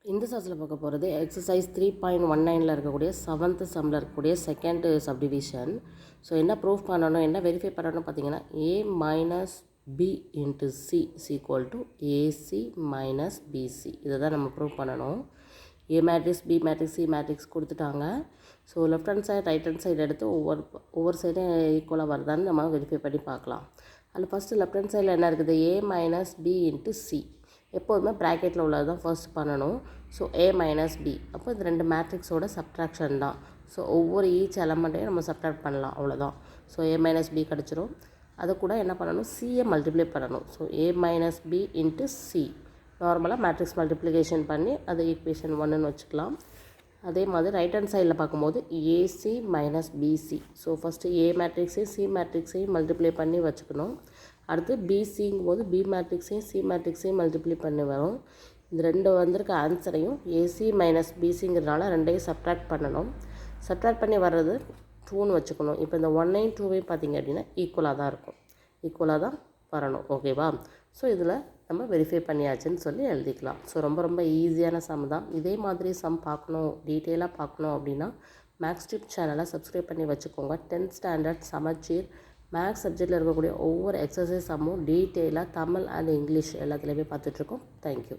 இந்த சாஸில் பார்க்க போகிறது எக்ஸசைஸ் 3.19 இருக்கக்கூடிய 7th சம்மில் இருக்கக்கூடிய செகண்ட் சப்டிவிஷன். ஸோ என்ன ப்ரூஃப் பண்ணணும், என்ன வெரிஃபை பண்ணணும் பார்த்தீங்கன்னா, a minus B into C equal to AC minus BC. இதை தான் நம்ம ப்ரூவ் பண்ணணும். A matrix, B matrix, C matrix கொடுத்துட்டாங்க. So left hand side right hand side எடுத்து ஒவ்வொரு சைடும் ஈக்குவலாக வருதான்னு நம்ம வெரிஃபை பண்ணி பார்க்கலாம். அதில் ஃபஸ்ட்டு லெஃப்ட் ஹேண்ட் சைடில் என்ன இருக்குது, ஏ மைனஸ் பி இன்ட்டு சி. எப்போதுமே ப்ராக்கெட்டில் உள்ளது தான் ஃபர்ஸ்ட் பண்ணணும். ஸோ ஏ மைனஸ் பி, அப்போ இது ரெண்டு மேட்ரிக்ஸோட சப்ட்ராக்ஷன் தான். ஸோ ஒவ்வொரு ஈச் எலமெண்ட்டையும் நம்ம சப்ட்ராக்ட் பண்ணலாம், அவ்வளோதான். ஸோ ஏ மைனஸ் பி கிடச்சிரும். அதை கூட என்ன பண்ணணும், சியை மல்டிப்ளை பண்ணணும். ஸோ ஏ மைனஸ் பி இன்ட்டு சி. நார்மலாக மேட்ரிக்ஸ் மல்டிப்ளிகேஷன் பண்ணி அதை ஈக்குவேஷன் 1ன்னு வச்சுக்கலாம். அதே மாதிரி ரைட் ஹேண்ட் சைடில் பார்க்கும்போது AC minus BC. So first A மேட்ரிக்ஸையும் சி மேட்ரிக்ஸையும் மல்டிப்ளை பண்ணி வச்சுக்கணும். அடுத்து பிசிங்கும் போது பி மேட்ரிக்ஸையும் சி மேட்ரிக்ஸையும் மல்டிப்ளை பண்ணி வரும். இந்த ரெண்டு வந்திருக்க ஆன்சரையும் ஏசி மைனஸ் பிசிங்கிறதுனால ரெண்டையும் சப்ட்ராக்ட் பண்ணணும். சப்ட்ராக்ட் பண்ணி வர்றது 2ன்னு வச்சுக்கணும். இப்போ இந்த 1ஐயும் 2ஐயும் பார்த்திங்க அப்படின்னா ஈக்குவலாக தான் இருக்கும், ஈக்குவலாக தான் வரணும். ஓகேவா? ஸோ இதில் நம்ம வெரிஃபை பண்ணியாச்சுன்னு சொல்லி எழுதிக்கலாம். ஸோ ரொம்ப ரொம்ப ஈஸியான சம் தான். இதே மாதிரி சம் பார்க்கணும், டீட்டெயிலாக பார்க்கணும் அப்படின்னா மேக்ஸ் டியூப் சேனலை சப்ஸ்கிரைப் பண்ணி வச்சுக்கோங்க. 10th ஸ்டாண்டர்ட் சமச்சீர் மேக்ஸ் சப்ஜெக்டில் இருக்கக்கூடிய ஒவ்வொரு எக்ஸசைஸ் சம்மும் டீட்டெயிலாக தமிழ் அண்ட் இங்கிலீஷ் எல்லாத்துலேயுமே பார்த்துட்ருக்கோம். தேங்க்யூ.